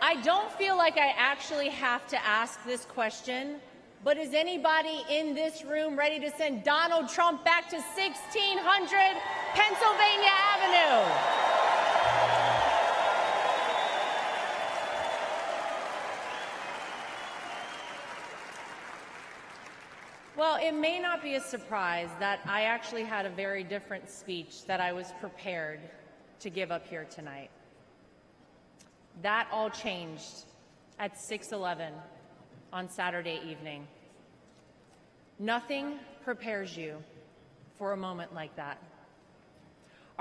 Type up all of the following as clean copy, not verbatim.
I don't feel like I actually have to ask this question, but is anybody in this room ready to send Donald Trump back to 1600 Pennsylvania Avenue? Well, it may not be a surprise that I actually had a very different speech that I was prepared to give up here tonight. That all changed at 6:11 on Saturday evening. Nothing prepares you for a moment like that.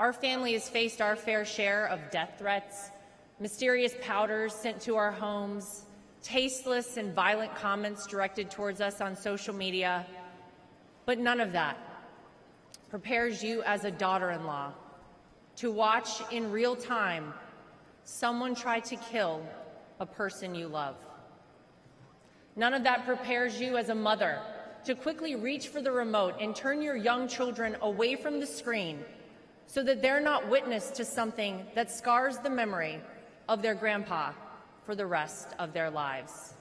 Our family has faced our fair share of death threats, mysterious powders sent to our homes, tasteless and violent comments directed towards us on social media, but none of that prepares you as a daughter-in-law to watch in real time someone try to kill a person you love. None of that prepares you as a mother to quickly reach for the remote and turn your young children away from the screen so that they're not witness to something that scars the memory of their grandpa for the rest of their lives.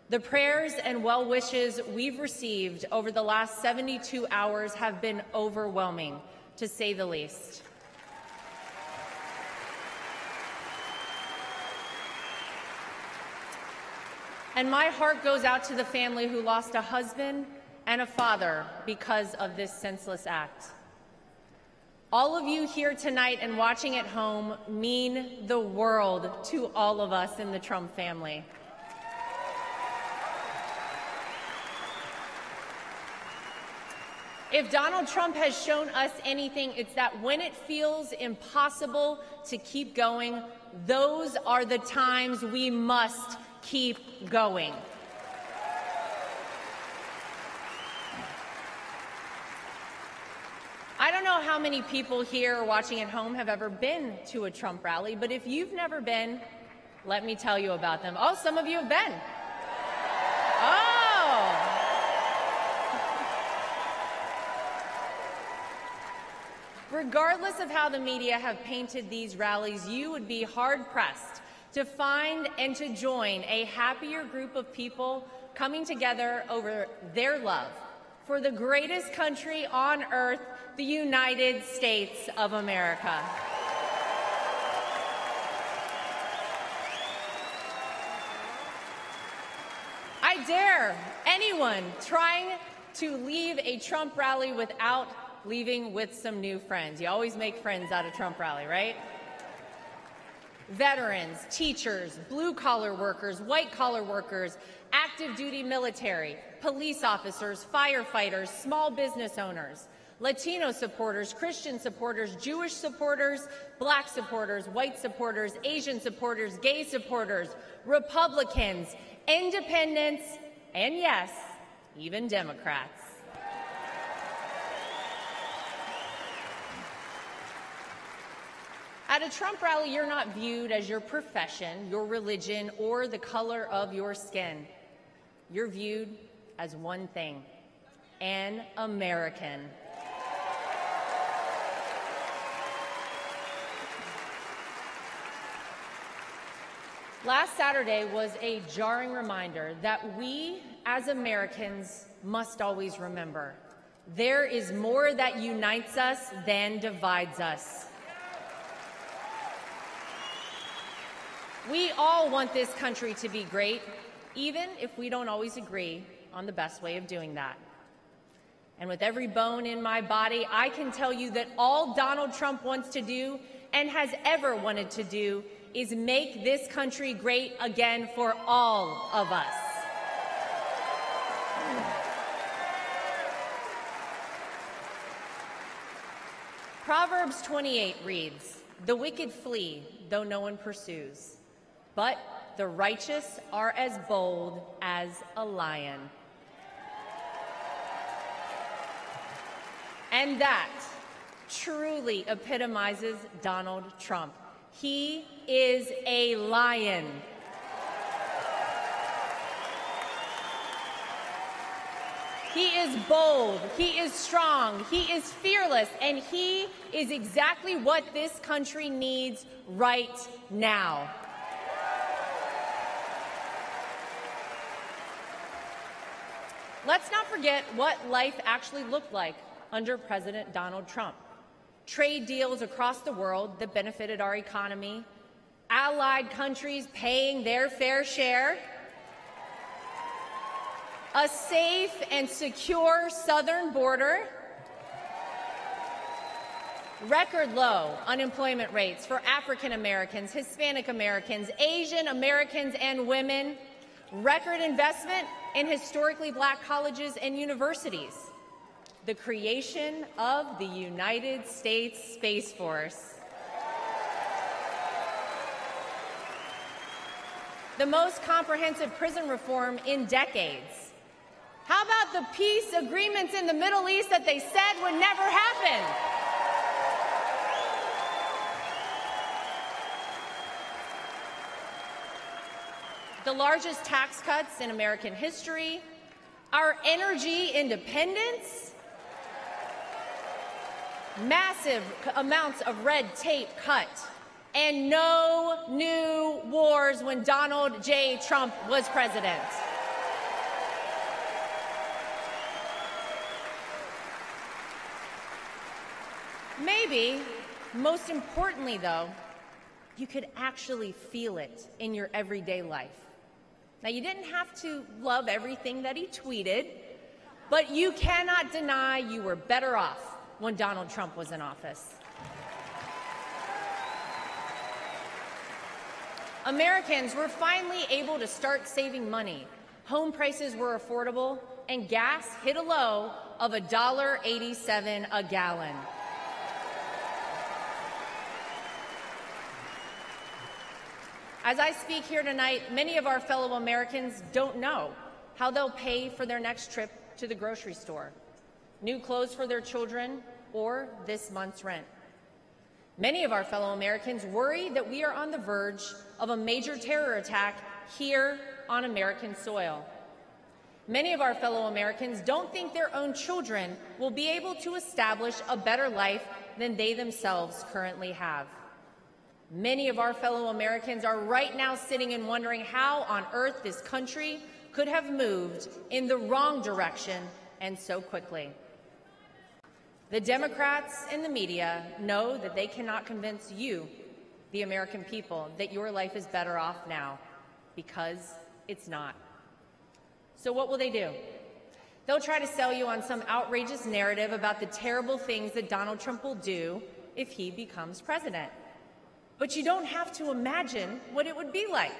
The prayers and well wishes we've received over the last 72 hours have been overwhelming, to say the least. And my heart goes out to the family who lost a husband and a father because of this senseless act. All of you here tonight and watching at home mean the world to all of us in the Trump family. If Donald Trump has shown us anything, it's that when it feels impossible to keep going, those are the times we must keep going. I don't know how many people here watching at home have ever been to a Trump rally, but if you've never been, let me tell you about them. Oh, some of you have been. Oh. Regardless of how the media have painted these rallies, you would be hard-pressed to find and to join a happier group of people coming together over their love for the greatest country on earth, the United States of America. I dare anyone trying to leave a Trump rally without leaving with some new friends. You always make friends at a Trump rally, right? Veterans, teachers, blue-collar workers, white-collar workers, active-duty military, police officers, firefighters, small business owners, Latino supporters, Christian supporters, Jewish supporters, black supporters, white supporters, Asian supporters, gay supporters, Republicans, independents, and yes, even Democrats. At a Trump rally, you're not viewed as your profession, your religion, or the color of your skin. You're viewed as one thing: an American. Last Saturday was a jarring reminder that we, as Americans, must always remember: there is more that unites us than divides us. We all want this country to be great, even if we don't always agree on the best way of doing that. And with every bone in my body, I can tell you that all Donald Trump wants to do and has ever wanted to do is make this country great again for all of us. Proverbs 28 reads, "The wicked flee, though no one pursues, but the righteous are as bold as a lion." And that truly epitomizes Donald Trump. He is a lion. He is bold, he is strong, he is fearless, and he is exactly what this country needs right now. Let's not forget what life actually looked like under President Donald Trump. Trade deals across the world that benefited our economy, allied countries paying their fair share, a safe and secure southern border, record low unemployment rates for African Americans, Hispanic Americans, Asian Americans, and women, record investment in historically black colleges and universities, the creation of the United States Space Force, the most comprehensive prison reform in decades. How about the peace agreements in the Middle East that they said would never happen? The largest tax cuts in American history, our energy independence, massive amounts of red tape cut, and no new wars when Donald J. Trump was president. Maybe, most importantly though, you could actually feel it in your everyday life. Now, you didn't have to love everything that he tweeted, but you cannot deny you were better off when Donald Trump was in office. Americans were finally able to start saving money. Home prices were affordable, and gas hit a low of $1.87 a gallon. As I speak here tonight, many of our fellow Americans don't know how they'll pay for their next trip to the grocery store, new clothes for their children, or this month's rent. Many of our fellow Americans worry that we are on the verge of a major terror attack here on American soil. Many of our fellow Americans don't think their own children will be able to establish a better life than they themselves currently have. Many of our fellow Americans are right now sitting and wondering how on earth this country could have moved in the wrong direction and so quickly. The Democrats and the media know that they cannot convince you, the American people, that your life is better off now, because it's not. So what will they do? They'll try to sell you on some outrageous narrative about the terrible things that Donald Trump will do if he becomes president. But you don't have to imagine what it would be like.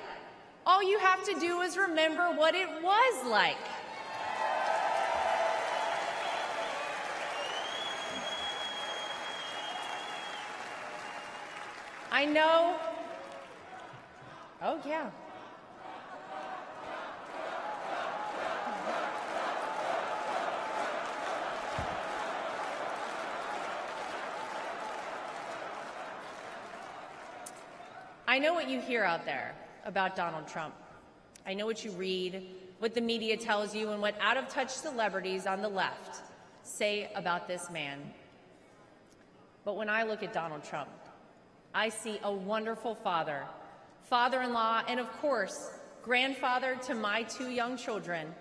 All you have to do is remember what it was like. I know. Oh, yeah. I know what you hear out there about Donald Trump. I know what you read, what the media tells you, and what out-of-touch celebrities on the left say about this man. But when I look at Donald Trump, I see a wonderful father, father-in-law, and of course, grandfather to my two young children,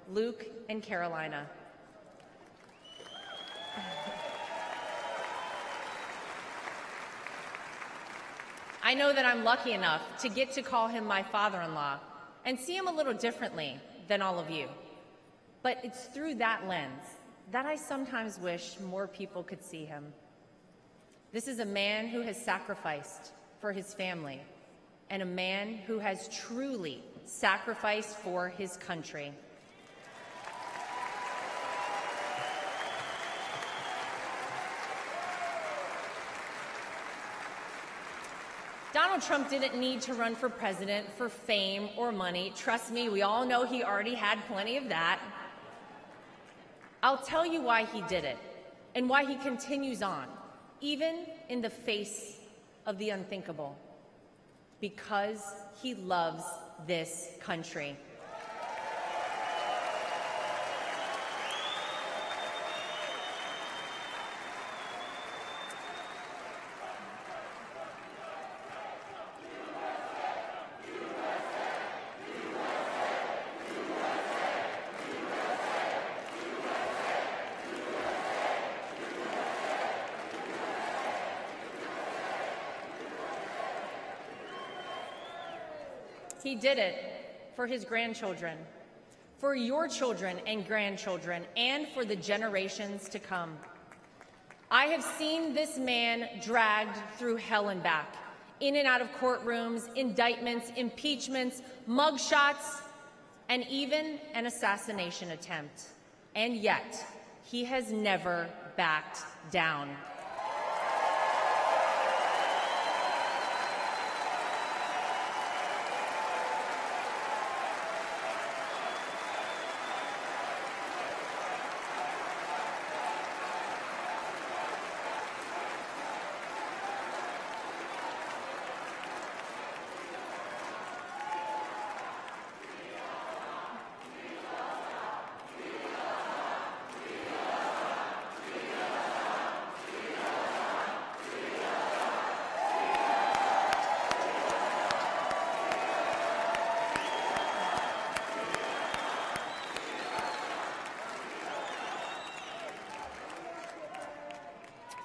Luke and Carolina. I know that I'm lucky enough to get to call him my father-in-law and see him a little differently than all of you. But it's through that lens that I sometimes wish more people could see him. This is a man who has sacrificed for his family and a man who has truly sacrificed for his country. Donald Trump didn't need to run for president for fame or money. Trust me, we all know he already had plenty of that. I'll tell you why he did it and why he continues on, even in the face of the unthinkable. Because he loves this country. He did it for his grandchildren, for your children and grandchildren, and for the generations to come. I have seen this man dragged through hell and back, in and out of courtrooms, indictments, impeachments, mugshots, and even an assassination attempt. And yet, he has never backed down.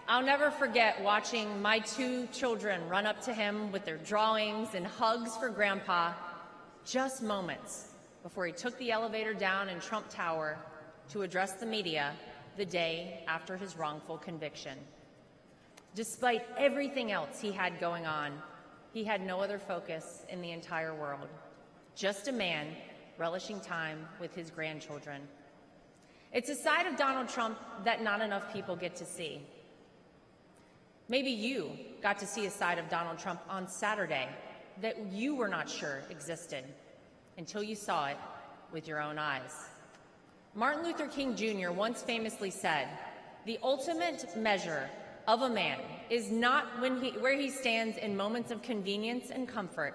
I'll never forget watching my 2 children run up to him with their drawings and hugs for Grandpa just moments before he took the elevator down in Trump Tower to address the media the day after his wrongful conviction. Despite everything else he had going on, he had no other focus in the entire world, just a man relishing time with his grandchildren. It's a side of Donald Trump that not enough people get to see. Maybe you got to see a side of Donald Trump on Saturday that you were not sure existed until you saw it with your own eyes. Martin Luther King Jr. once famously said, "The ultimate measure of a man is not where he stands in moments of convenience and comfort,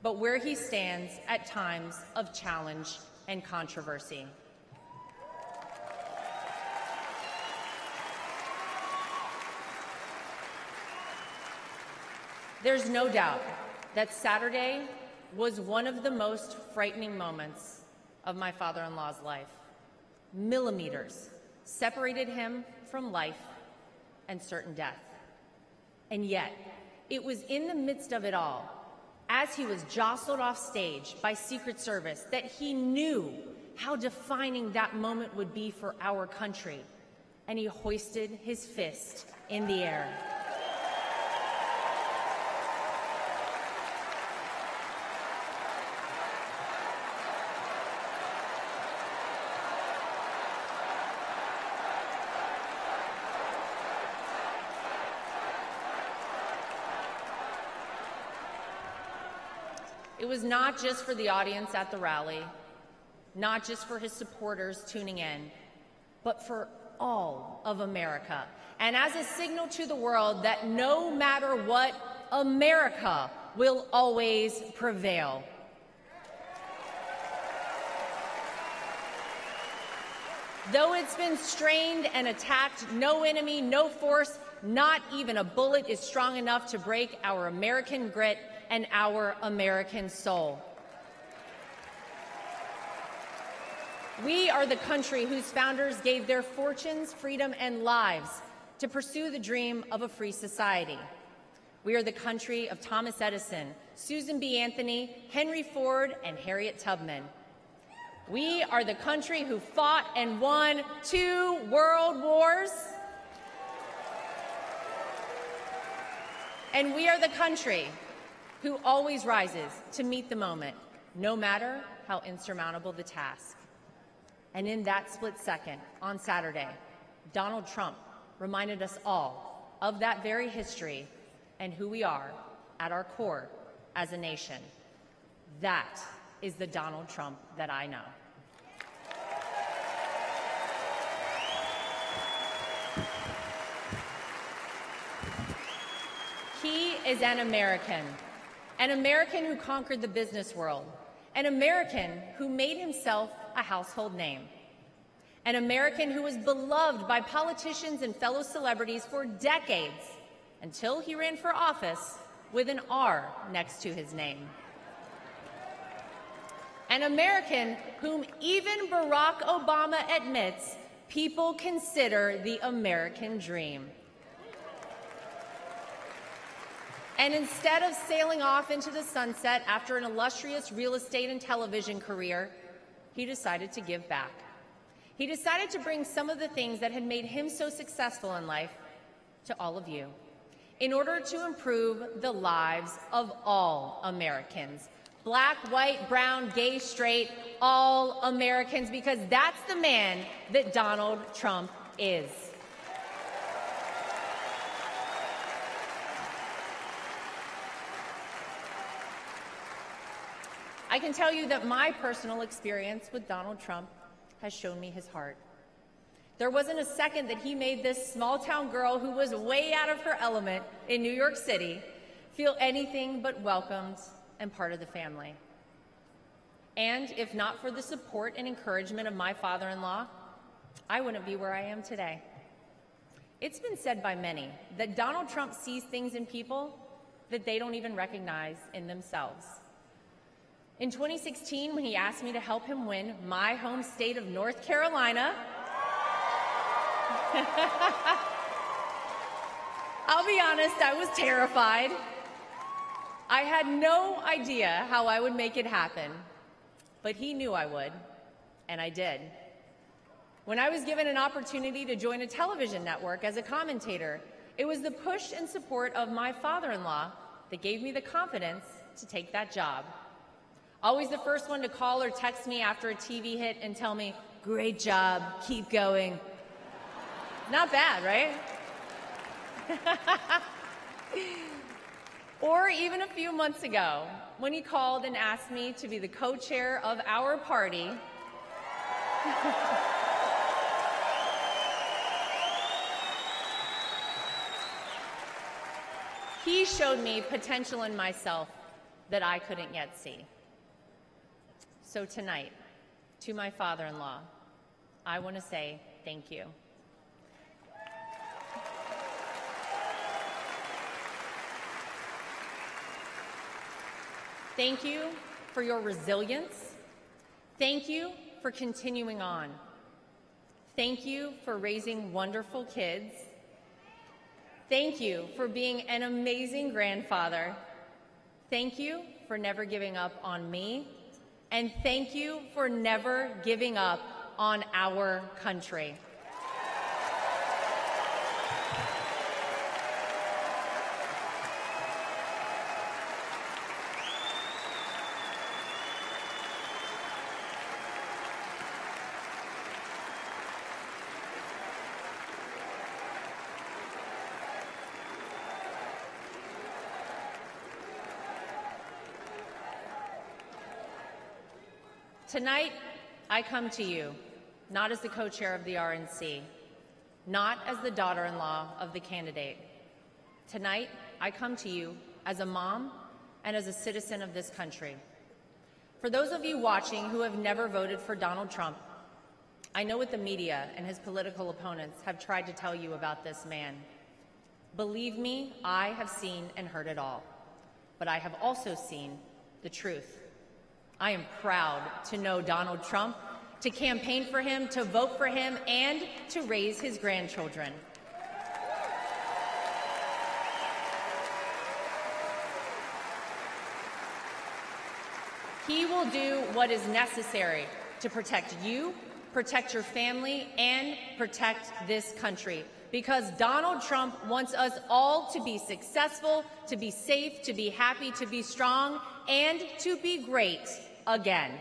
but where he stands at times of challenge and controversy." There's no doubt that Saturday was one of the most frightening moments of my father-in-law's life. Millimeters separated him from life and certain death. And yet, it was in the midst of it all, as he was jostled off stage by Secret Service, that he knew how defining that moment would be for our country, and he hoisted his fist in the air. It was not just for the audience at the rally, not just for his supporters tuning in, but for all of America. And as a signal to the world that no matter what, America will always prevail. Though it's been strained and attacked, no enemy, no force, not even a bullet is strong enough to break our American grit and our American soul. We are the country whose founders gave their fortunes, freedom, and lives to pursue the dream of a free society. We are the country of Thomas Edison, Susan B. Anthony, Henry Ford, and Harriet Tubman. We are the country who fought and won 2 world wars. And we are the country who always rises to meet the moment, no matter how insurmountable the task. And in that split second, on Saturday, Donald Trump reminded us all of that very history and who we are at our core as a nation. That is the Donald Trump that I know. He is an American who conquered the business world, an American who made himself a household name, an American who was beloved by politicians and fellow celebrities for decades until he ran for office with an R next to his name. An American whom even Barack Obama admits people consider the American dream. And instead of sailing off into the sunset after an illustrious real estate and television career, he decided to give back. He decided to bring some of the things that had made him so successful in life to all of you in order to improve the lives of all Americans. Black, white, brown, gay, straight, all Americans, because that's the man that Donald Trump is. I can tell you that my personal experience with Donald Trump has shown me his heart. There wasn't a second that he made this small-town girl who was way out of her element in New York City feel anything but welcomed and part of the family. And if not for the support and encouragement of my father-in-law, I wouldn't be where I am today. It's been said by many that Donald Trump sees things in people that they don't even recognize in themselves. In 2016, when he asked me to help him win my home state of North Carolina, I'll be honest, I was terrified. I had no idea how I would make it happen, but he knew I would, and I did. When I was given an opportunity to join a television network as a commentator, it was the push and support of my father-in-law that gave me the confidence to take that job. Always the first one to call or text me after a TV hit and tell me, "Great job, keep going." Not bad, right? Or even a few months ago, when he called and asked me to be the co-chair of our party, he showed me potential in myself that I couldn't yet see. So tonight, to my father-in-law, I want to say thank you. Thank you for your resilience. Thank you for continuing on. Thank you for raising wonderful kids. Thank you for being an amazing grandfather. Thank you for never giving up on me. And thank you for never giving up on our country. Tonight, I come to you, not as the co-chair of the RNC, not as the daughter-in-law of the candidate. Tonight, I come to you as a mom and as a citizen of this country. For those of you watching who have never voted for Donald Trump, I know what the media and his political opponents have tried to tell you about this man. Believe me, I have seen and heard it all, but I have also seen the truth. I am proud to know Donald Trump, to campaign for him, to vote for him, and to raise his grandchildren. He will do what is necessary to protect you, protect your family, and protect this country. Because Donald Trump wants us all to be successful, to be safe, to be happy, to be strong, and to be great again.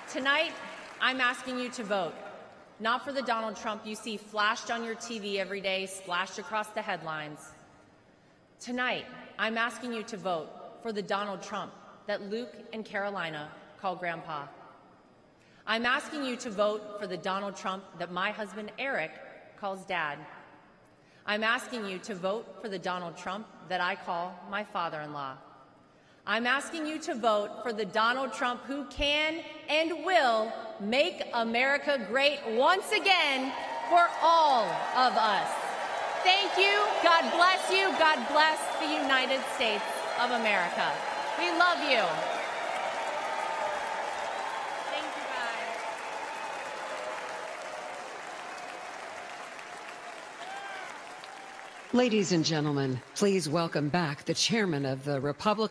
Tonight, I'm asking you to vote, not for the Donald Trump you see flashed on your TV every day, splashed across the headlines. Tonight, I'm asking you to vote for the Donald Trump that Luke and Carolina call Grandpa. I'm asking you to vote for the Donald Trump that my husband Eric calls Dad. I'm asking you to vote for the Donald Trump that I call my father-in-law. I'm asking you to vote for the Donald Trump who can and will make America great once again for all of us. Thank you. God bless you. God bless the United States of America. We love you. Thank you, guys. Ladies and gentlemen, please welcome back the chairman of the Republican